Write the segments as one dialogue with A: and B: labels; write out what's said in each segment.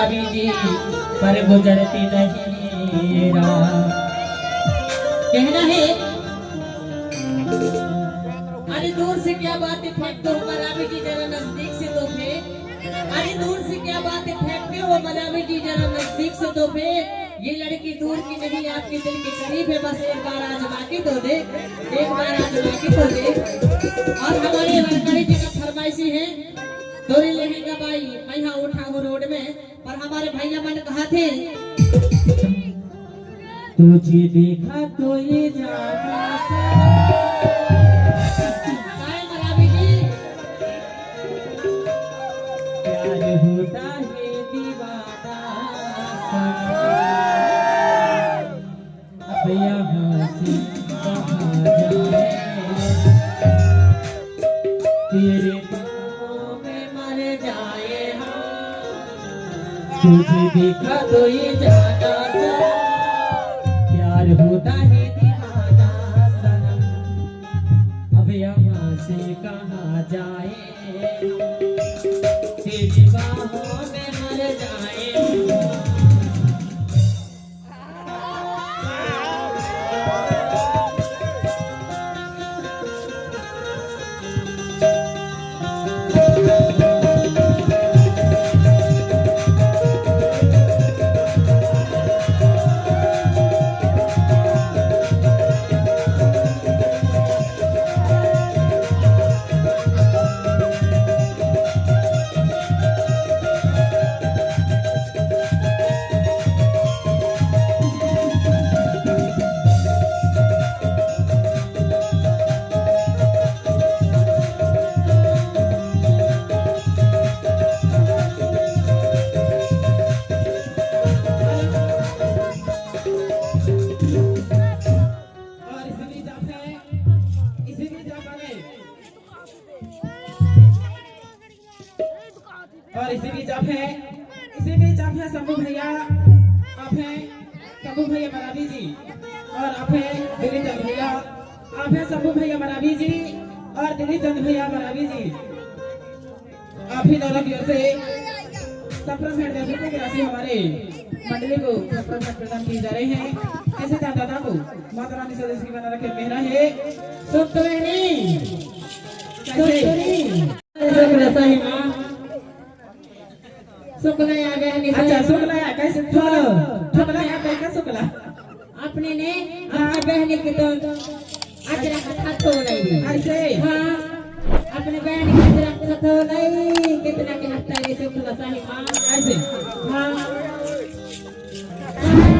A: मरावी जी पर गुजरती नहीं रात। कहना है अरे दूर से क्या बातें फेंकते हो मरावी जी जरा नजदीक से तो फेंक। अरे दूर से क्या बातें फेंकते हो मरावी जी जरा नजदीक से तो फेंक। ये लड़की दूर की नहीं आपके दिल के करीब है, बस एक बार आजमा के तो दे, एक बार आजमा के तो दे। और हमारे वरकड़ी जी का फरमाइशी है डोरी लेने का भाई मैं यहाँ उठा हूँ रोड में, पर हमारे भैया मन कहा थे तुझे देखा तो ये जाना मरावी जी प्यार होता है दीवाना अब यहाँ से कहाँ जाए तेरे पाँव में मर जाए हम। तुझे देखा तो ये जाना प्यार होता है दीवाना सनम अब यहाँ से कहाँ जाए तेरी बाहों में मर जाए।
B: और इसी बीच आप हैं शंभू भैया, आप हैं शंभू भैया मरावी जी, और आप हैं दिलीप चंद भैया, आप हैं शंभू भैया मरावी जी और दिलीप चंद भैया मरावी जी। आप ही दोनों की ओर से सप्रेमेंट 10 रुपए की राशि हमारे मंडली को सप्रेमेंट प्रदान की जा रही है। ऐसे दादा को माता रानी सदस्य की बना रखे कहना है
A: शुक्ला आ गया नहीं।
B: अच्छा शुक्ला कैसे शुक्ला क्या शुक्ला
A: अपने ने अपनी बहन के तो अजरक खतो नहीं
B: ऐसे
A: हाँ अपने बहन के अजरक खतो नहीं कितना के हफ्ता ये शुक्ला साही माँ
B: ऐसे
A: हाँ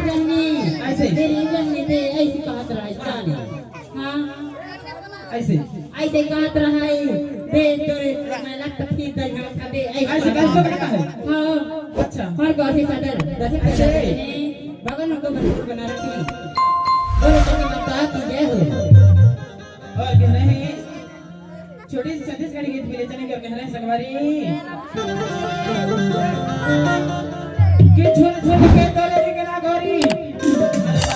A: जन्नी
B: ऐसे
A: तेरी जन्नी ते ऐसी कहत रहा है जाने हाँ
B: ऐसे
A: ऐसे कहत रहा है दे तोरे मैं लगता थी तैयार कर दे
B: ऐसे कैसे करता है
A: हाँ
B: अच्छा
A: हर को ऐसे चादर बगल में तो बना रखी और उसकी माता की जय हो।
B: और कह रहे हैं छोटी सी छत्तीसगढ़ी गीत भी ले चलेंगे और कह रहे हैं संगवारी कि झुल झुल के तोले निकला गोरी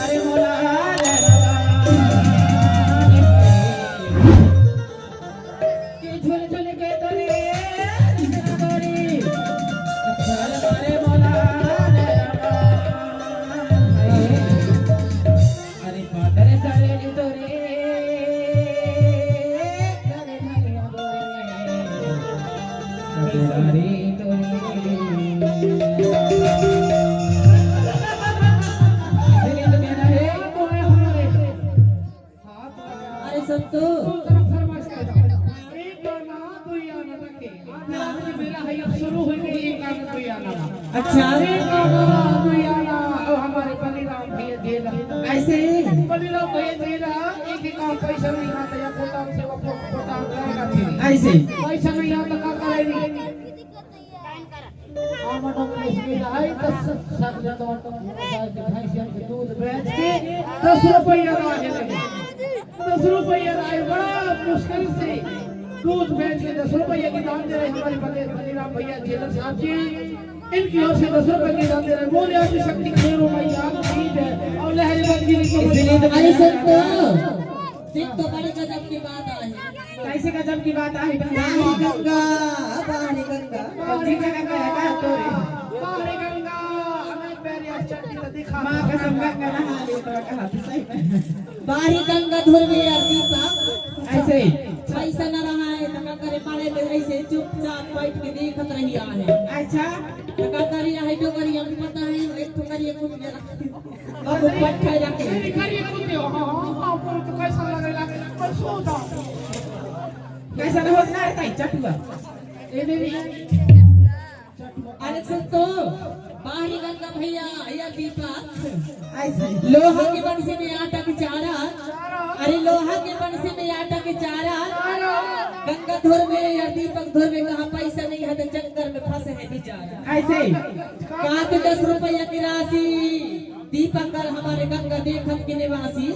B: अरे मोला कि झुल झुल के तोले निकला गोरी अरे मोला अरे पादरे सारे तोरे करे भैया गोरे सारे
A: अच्छा
B: हमारे बलिराम भैया दे रहा ऐसे बलिराम भैया दे रहा एक काम पैसा नहीं आता या पोता से पोता करेगा फिर ऐसे पैसा नहीं आता का करेगी आमदन में है 10 साल ज्यादा भैंस के दूध बेच के 10 रुपया आने लगे 10 रुपया आए बड़ा मुश्किल से दूध बेच के 10 रुपये की दाम दे रहे हमारे बलिराम भैया जेलर साहब जी इनकी ओर से 10 रुपये की दाम दे रहे बोले आपकी शक्ति का ढेरों भैया ठीक है और लहरी बदगी
A: इसलिए तो भाई सकते हो ठीक तो बड़ी गजब की बात आई
B: कैसे गजब की बात आई
A: गंगा बाहरी गंगा
B: जी का गंगा है तो बाहरी गंगा माँ कसम गंगा नहा ली तो कहा सही में
A: बाहरी गंगा धुर में यार दीपक
B: ऐसे ही
A: पैसा न रहा है तो का करे पाले में ऐसे चुपचाप बैठ के देखत रही है।
B: अच्छा
A: तो का करिया है तो करिया हमको पता है एक तो करिए कुछ जरा अब पट्टा रखे
B: कैसा न होता है चटुआ
A: अरे सुन तो बाहरी गंगा भैया या दीपक
B: ऐसे
A: लोहा के बंसी में आटा की चारा, अरे लोहा के बंसी में आटा की चारा, गंगा धुर में या दीपक धुर में कहा पैसा नहीं है तो चक्कर में फंसे है बेचारा।
B: ऐसे ही
A: कहा कि 10 रुपया की राशि दीपक कर हमारे गंगा देखत के निवासी,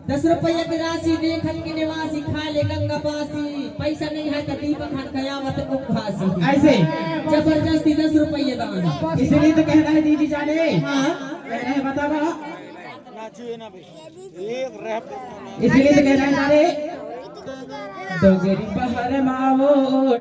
A: 10 रुपया की राशि देखत के निवासी खा ले गंगा पासी, पैसा नहीं है तो दीपक हट कयामत उपवासी।
B: ऐसे
A: जबरदस्ती 10 रुपये दान।
B: इसलिए तो कहना है दीदी जाने
A: हाँ
B: कहना है बताओ इसलिए तो कहना है जाने डोगरी बहर माओ